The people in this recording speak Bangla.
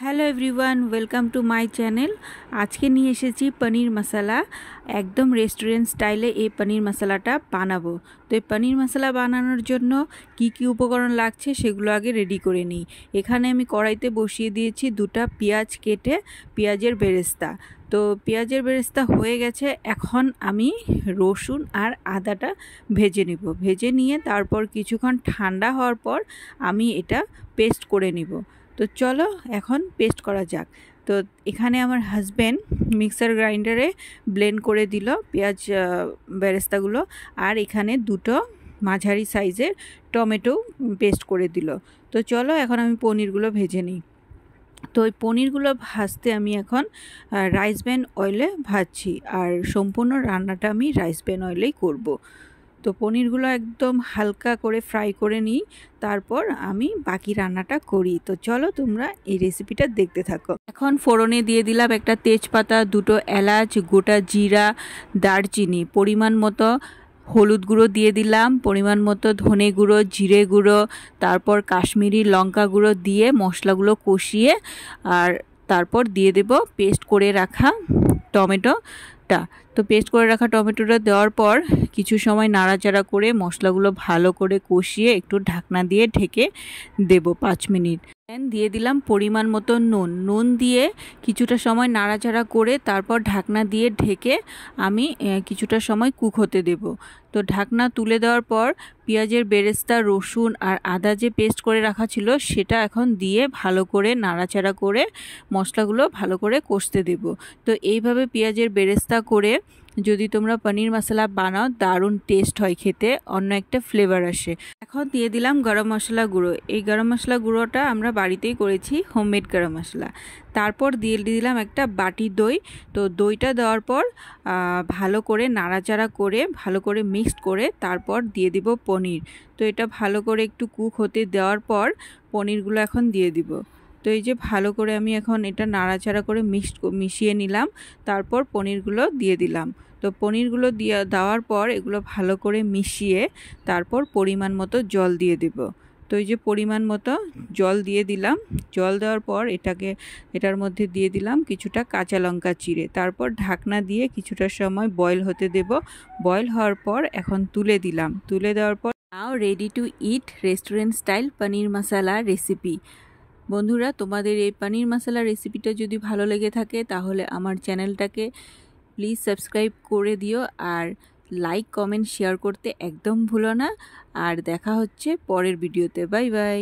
Hello everyone, welcome to my channel. আজকে নিয়ে এসেছি পনির মশলা। একদম রেস্টুরেন্ট স্টাইলে এই পনির মশলাটা বানাবো। তো এই পনির মশলা বানানোর জন্য কি কি উপকরণ লাগছে সেগুলো আগে রেডি করে নিই। এখানে আমি কড়াইতে বসিয়ে দিয়েছি দুটো পেঁয়াজ কেটে, পেঁয়াজের বেরেস্তা। তো পেঁয়াজের বেরেস্তা হয়ে গেছে, এখন আমি রসুন আর আদাটা ভেজে নিব। ভেজে নিয়ে তারপর কিছুক্ষণ ঠান্ডা হওয়ার পর আমি এটা পেস্ট করে নিব। তো চলো এখন পেস্ট করা যাক। তো এখানে আমার হাজব্যান্ড মিক্সার গ্রাইন্ডারে ব্লেন্ড করে দিল পেঁয়াজ বেরেস্তাগুলো, আর এখানে দুটো মাঝারি সাইজের টমেটো পেস্ট করে দিল। তো চলো এখন আমি পনিরগুলো ভেজে নিই। তো ওই পনিরগুলো ভাজতে আমি এখন রাইস ব্র্যান অয়েলে ভাজছি, আর সম্পূর্ণ রান্নাটা আমি রাইস ব্র্যান অয়েলেই করব। তো পনিরগুলো একদম হালকা করে ফ্রাই করে নিই, তারপর আমি বাকি রান্নাটা করি। তো চলো তোমরা এই রেসিপিটা দেখতে থাকো। এখন ফোড়নে দিয়ে দিলাম একটা তেজপাতা, দুটো এলাচ, গোটা জিরা, দারচিনি, পরিমাণ মতো হলুদ গুঁড়ো দিয়ে দিলাম, পরিমাণ মতো ধনে গুঁড়ো, জিরে গুঁড়ো, তারপর কাশ্মীরি লঙ্কা গুঁড়ো দিয়ে মশলাগুলো কষিয়ে আর তারপর দিয়ে দেব পেস্ট করে রাখা টমেটোটা। তো পেস্ট করে রাখা টমেটোটা দেওয়ার পর কিছু সময় নাড়াচাড়া করে মশলাগুলো ভালো করে কষিয়ে একটু ঢাকনা দিয়ে ঢেকে দেব 5 মিনিট। দিয়ে দিলাম পরিমাণ মতো নুন দিয়ে কিছুটা সময় নাড়াচাড়া করে তারপর ঢাকনা দিয়ে ঢেকে আমি কিছুটা সময় কুক হতে দেব। তো ঢাকনা তুলে দেওয়ার পর পেঁয়াজের বেরেস্তা, রসুন আর আদা যে পেস্ট করে রাখা ছিল সেটা এখন দিয়ে ভালো করে নাড়াচাড়া করে মশলাগুলো ভালো করে কষতে দেব। তো এইভাবে পেঁয়াজের বেরেস্তা করে যদি তোমরা পনির মশলা বানাও দারুণ টেস্ট হয়, খেতে অন্য একটা ফ্লেভার আসে। এখন দিয়ে দিলাম গরম মশলা গুঁড়ো। এই গরম মশলা গুঁড়োটা আমরা বাড়িতেই করেছি, হোমমেড গরম মশলা। তারপর দিয়ে দিলাম একটা বাটি দই। তো দইটা দেওয়ার পর ভালো করে নাড়াচাড়া করে ভালো করে মিক্সড করে তারপর দিয়ে দিব পনির। তো এটা ভালো করে একটু কুক হতে দেওয়ার পর পনিরগুলো এখন দিয়ে দিব। তো এই যে ভালো করে আমি এখন এটা নাড়াচাড়া করে মিশিয়ে নিলাম, তারপর পনিরগুলো দিয়ে দিলাম। তো পনিরগুলো দেওয়ার পর এগুলো ভালো করে মিশিয়ে তারপর পরিমাণ মতো জল দিয়ে দেব। তো এই যে পরিমাণ মতো জল দিয়ে দিলাম। জল দেওয়ার পর এটার মধ্যে দিয়ে দিলাম কিছুটা কাঁচা লঙ্কা চিড়ে, তারপর ঢাকনা দিয়ে কিছুটা সময় বয়েল হতে দেব। বয়েল হওয়ার পর এখন তুলে দিলাম। তুলে দেওয়ার পর now ready to eat restaurant style paneer masala recipe. বন্ধুরা, তোমাদের এই পনির মশলা রেসিপিটা যদি ভালো লেগে থাকে তাহলে আমার চ্যানেলটাকে প্লিজ সাবস্ক্রাইব করে দিও, আর লাইক, কমেন্ট, শেয়ার করতে একদম ভুলো না। আর দেখা হচ্ছে পরের ভিডিওতে। Bye bye.